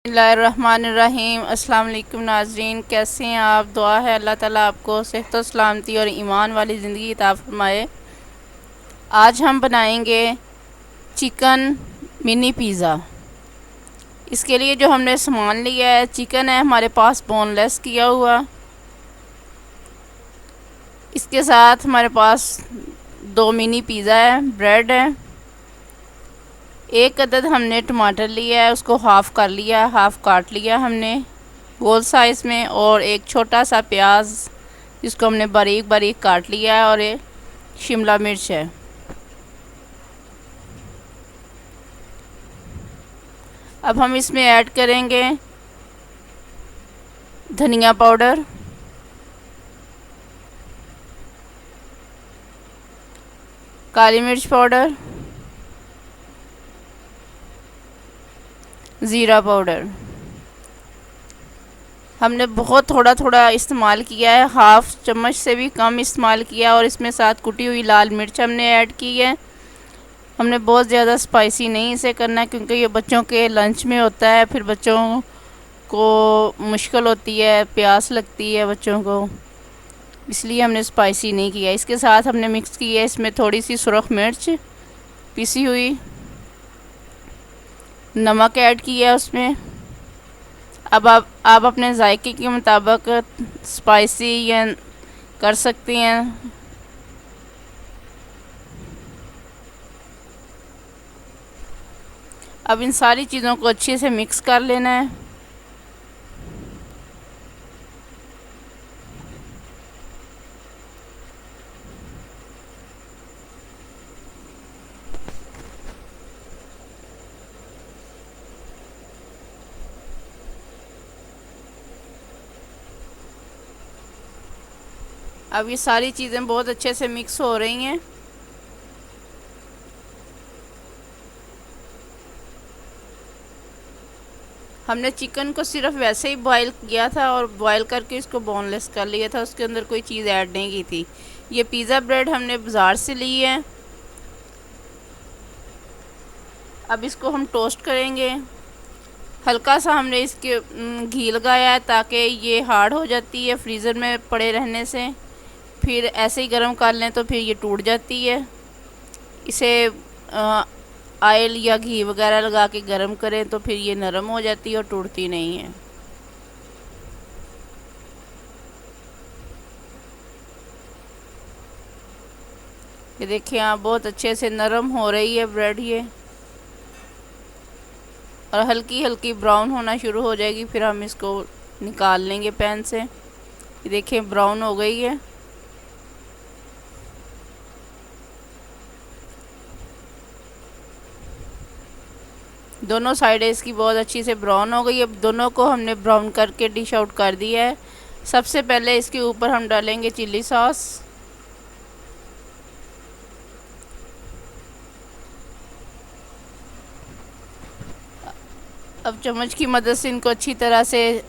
बिस्मिल्लाहिर्रहमानिर्रहीम। अस्सलाम वालेकुम नाजरीन, कैसे हैं आप? दुआ है अल्लाह ताला आपको सेहत व सलामती और ईमान वाली ज़िंदगी अता फरमाए। आज हम बनाएंगे चिकन मिनी पिज़्ज़ा। इसके लिए जो हमने सामान लिया है, चिकन है हमारे पास बोनलेस किया हुआ। इसके साथ हमारे पास 2 मिनी पिज़्ज़ा है, ब्रेड है, एक अदद हमने टमाटर लिया है, उसको हाफ़ कर लिया, हाफ़ काट लिया हमने गोल साइज़ में, और एक छोटा सा प्याज जिसको हमने बारीक बारीक काट लिया है, और एक शिमला मिर्च है। अब हम इसमें ऐड करेंगे धनिया पाउडर, काली मिर्च पाउडर, ज़ीरा पाउडर। हमने बहुत थोड़ा थोड़ा इस्तेमाल किया है, हाफ़ चम्मच से भी कम इस्तेमाल किया, और इसमें साथ कुटी हुई लाल मिर्च हमने ऐड की है। हमने बहुत ज़्यादा स्पाइसी नहीं इसे करना, क्योंकि ये बच्चों के लंच में होता है, फिर बच्चों को मुश्किल होती है, प्यास लगती है बच्चों को, इसलिए हमने स्पाइसी नहीं किया। इसके साथ हमने मिक्स की है इसमें थोड़ी सी सुरख मिर्च पिसी हुई, नमक ऐड किया उसमें। अब आप अपने जायके के मुताबिक स्पाइसी या कर सकती हैं। अब इन सारी चीज़ों को अच्छे से मिक्स कर लेना है। अब ये सारी चीज़ें बहुत अच्छे से मिक्स हो रही हैं। हमने चिकन को सिर्फ वैसे ही बॉईल किया था, और बॉईल करके इसको बोनलेस कर लिया था, उसके अंदर कोई चीज़ ऐड नहीं की थी। ये पिज़्ज़ा ब्रेड हमने बाज़ार से ली है। अब इसको हम टोस्ट करेंगे। हल्का सा हमने इसके घी लगाया है, ताकि ये हार्ड हो जाती है फ्रीज़र में पड़े रहने से। फिर ऐसे ही गर्म कर लें तो फिर ये टूट जाती है। इसे ऑयल या घी वगैरह लगा के गर्म करें तो फिर ये नरम हो जाती है और टूटती नहीं है। ये देखिए, आप बहुत अच्छे से नरम हो रही है ब्रेड ये, और हल्की हल्की ब्राउन होना शुरू हो जाएगी। फिर हम इसको निकाल लेंगे पैन से। ये देखिए, ब्राउन हो गई है। दोनों साइडें इसकी बहुत अच्छी से ब्राउन हो गई। अब दोनों को हमने ब्राउन करके डिश आउट कर दिया है। सबसे पहले इसके ऊपर हम डालेंगे चिल्ली सॉस। अब चम्मच की मदद से इनको अच्छी तरह से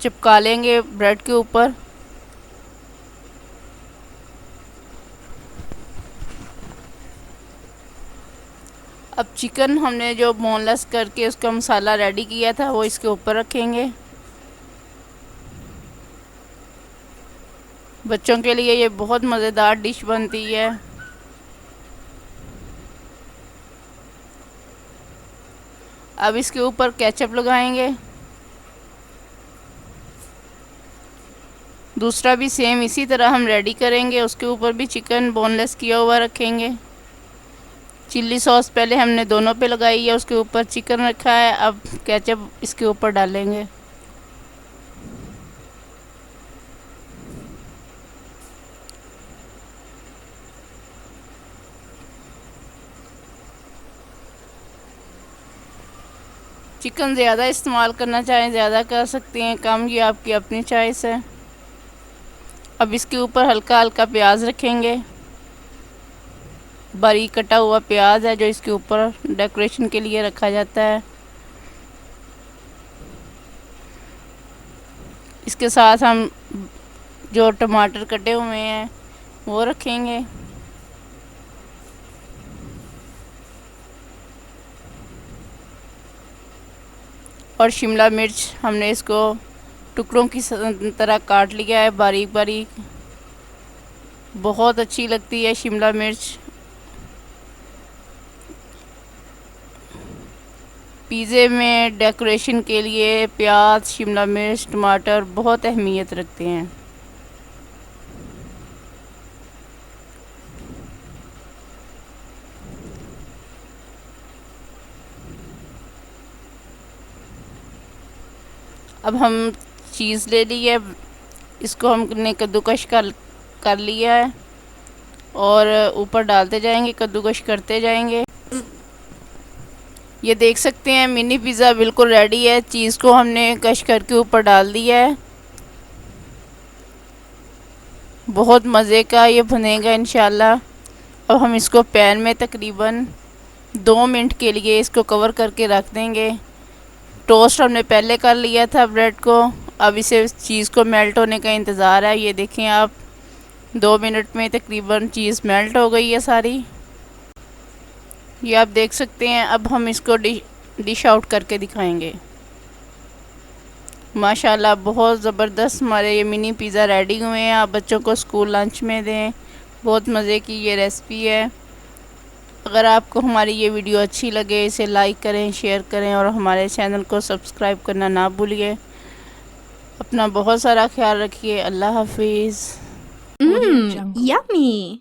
चिपका लेंगे ब्रेड के ऊपर। अब चिकन हमने जो बोनलेस करके उसका मसाला रेडी किया था वो इसके ऊपर रखेंगे। बच्चों के लिए ये बहुत मज़ेदार डिश बनती है। अब इसके ऊपर केचप लगाएंगे। दूसरा भी सेम इसी तरह हम रेडी करेंगे, उसके ऊपर भी चिकन बोनलेस किया हुआ रखेंगे। चिल्ली सॉस पहले हमने दोनों पे लगाई है, उसके ऊपर चिकन रखा है, अब केचप इसके ऊपर डालेंगे। चिकन ज़्यादा इस्तेमाल करना चाहें ज़्यादा कर सकते हैं, कम ये आपकी अपनी चॉइस है। अब इसके ऊपर हल्का हल्का प्याज रखेंगे। बारीक कटा हुआ प्याज है जो इसके ऊपर डेकोरेशन के लिए रखा जाता है। इसके साथ हम जो टमाटर कटे हुए हैं वो रखेंगे। और शिमला मिर्च हमने इसको टुकड़ों की तरह काट लिया है बारीक बारीक। बहुत अच्छी लगती है शिमला मिर्च। पिज़्ज़े में डेकोरेशन के लिए प्याज, शिमला मिर्च, टमाटर बहुत अहमियत रखते हैं। अब हम चीज़ ले ली है, इसको हमने कद्दूकश कर लिया है और ऊपर डालते जाएंगे, कद्दूकश करते जाएंगे। ये देख सकते हैं मिनी पिज़्ज़ा बिल्कुल रेडी है। चीज़ को हमने कश करके ऊपर डाल दिया है। बहुत मज़े का ये बनेगा इंशाल्लाह। अब हम इसको पैन में तकरीबन 2 मिनट के लिए इसको कवर करके रख देंगे। टोस्ट हमने पहले कर लिया था ब्रेड को, अब इसे चीज़ को मेल्ट होने का इंतज़ार है। ये देखें आप, 2 मिनट में तकरीबन चीज़ मेल्ट हो गई है सारी। ये आप देख सकते हैं। अब हम इसको डिश आउट करके दिखाएंगे। माशाल्लाह बहुत ज़बरदस्त हमारे ये मिनी पिज़्ज़ा रेडी हुए हैं। आप बच्चों को स्कूल लंच में दें, बहुत मज़े की ये रेसिपी है। अगर आपको हमारी ये वीडियो अच्छी लगे इसे लाइक करें, शेयर करें और हमारे चैनल को सब्सक्राइब करना ना भूलिए। अपना बहुत सारा ख्याल रखिए। अल्लाह हाफिज़। Yummy!